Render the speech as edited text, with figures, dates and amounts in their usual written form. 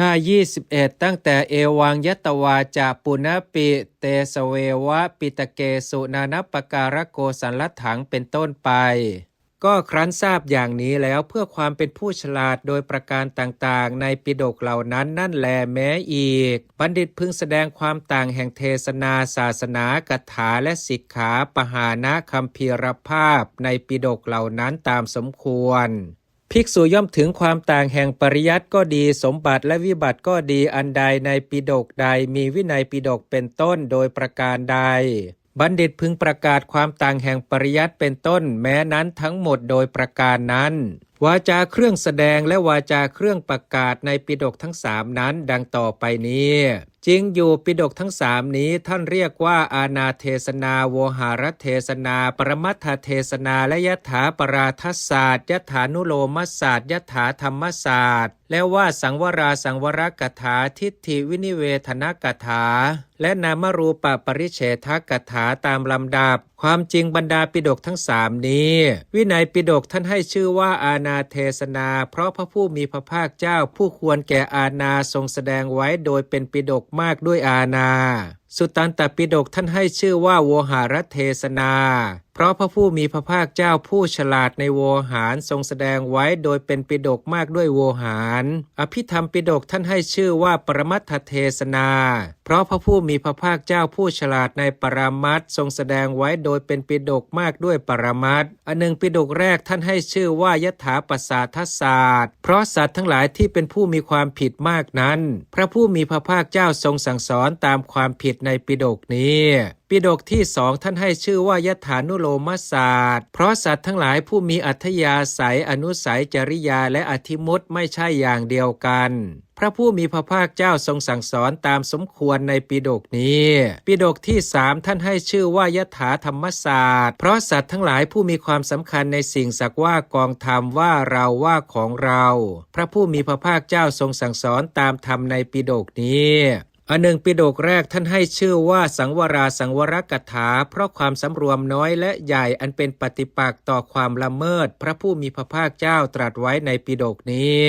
หน้า21ตั้งแต่เอวังยตวาจาปุณปิเตสเววะปิตเกสุนานัปปการโกสันลัตถังเป็นต้นไปก็ครั้นทราบอย่างนี้แล้วเพื่อความเป็นผู้ฉลาดโดยประการต่างๆในปิฎกเหล่านั้นนั่นแลแม้อีกบัณฑิตพึงแสดงความต่างแห่งเทศนาศาสนากถาและสิกขาปหานะคัมภีรภาพในปิฎกเหล่านั้นตามสมควรภิกษุย่อมถึงความต่างแห่งปริยัติก็ดีสมบัติและวิบัติก็ดีอันใดในปิฎกใดมีวินัยปิฎกเป็นต้นโดยประการใดบัณฑิตพึงประกาศความต่างแห่งปริยัติเป็นต้นแม้นั้นทั้งหมดโดยประการนั้นวาจาเครื่องแสดงและวาจาเครื่องประกาศในปิฎกทั้งสามนั้นดังต่อไปนี้จริงอยู่ปิฎกทั้งสามนี้ท่านเรียกว่าอานาเทศนาโวหารเทศนาปรมัตถเทศนาและยถาปราทัสศาสตร์ยถานุโลมศาสตร์ยถาธรรมศาสตร์และว่าสังวราสังวรกถาทิฏฐิวินิเวทนกถาและนามรูปปริเฉทกถาตามลำดับความจริงบรรดาปิฎกทั้งสามนี้วินัยปิฎกท่านให้ชื่อว่าอานาเทศนาเพราะพระผู้มีพระภาคเจ้าผู้ควรแก่อาณาทรงแสดงไว้โดยเป็นปิฎกมากด้วยอาณาสุตตันตปิฎกท่านให้ชื่อว่าโวหารเทศนาเพราะพระผู้มีพระภาคเจ้าผู้ฉลาดในโวหารทรงแสดงไว้โดยเป็นปิฎกมากด้วยโวหารอภิธรรมปิฎกท่านให้ชื่อว่าปรมัตถเทศนาเพราะพระผู้มีพระภาคเจ้าผู้ฉลาดในปรมัตถ์ทรงแสดงไว้โดยเป็นปิฎกมากด้วยปรมัตถ์อันหนึ่งปิฎกแรกท่านให้ชื่อว่ายถาปสาทศาสตร์เพราะสัตว์ทั้งหลายที่เป็นผู้มีความผิดมากนั้นพระผู้มีพระภาคเจ้าทรงสั่งสอนตามความผิดในปิฎกนี้ปิฎกที่สองท่านให้ชื่อว่ายถานุโลมศาสตร์เพราะสัตว์ทั้งหลายผู้มีอัธยาศัยอนุสัยจริยาและอธิมุตไม่ใช่อย่างเดียวกันพระผู้มีพระภาคเจ้าทรงสั่งสอนตามสมควรในปิฎกนี้ปิฎกที่สามท่านให้ชื่อว่ายถาธรรมศาสตร์เพราะสัตว์ทั้งหลายผู้มีความสำคัญในสิ่งสักว่ากองธรรมว่าเราว่าของเราพระผู้มีพระภาคเจ้าทรงสั่งสอนตามธรรมในปิฎกนี้อันหนึ่งปิฎกแรกท่านให้ชื่อว่าสังวราสังวรกถาเพราะความสำรวมน้อยและใหญ่อันเป็นปฏิปักษ์ต่อความละเมิดพระผู้มีพระภาคเจ้าตรัสไว้ในปิฎกนี้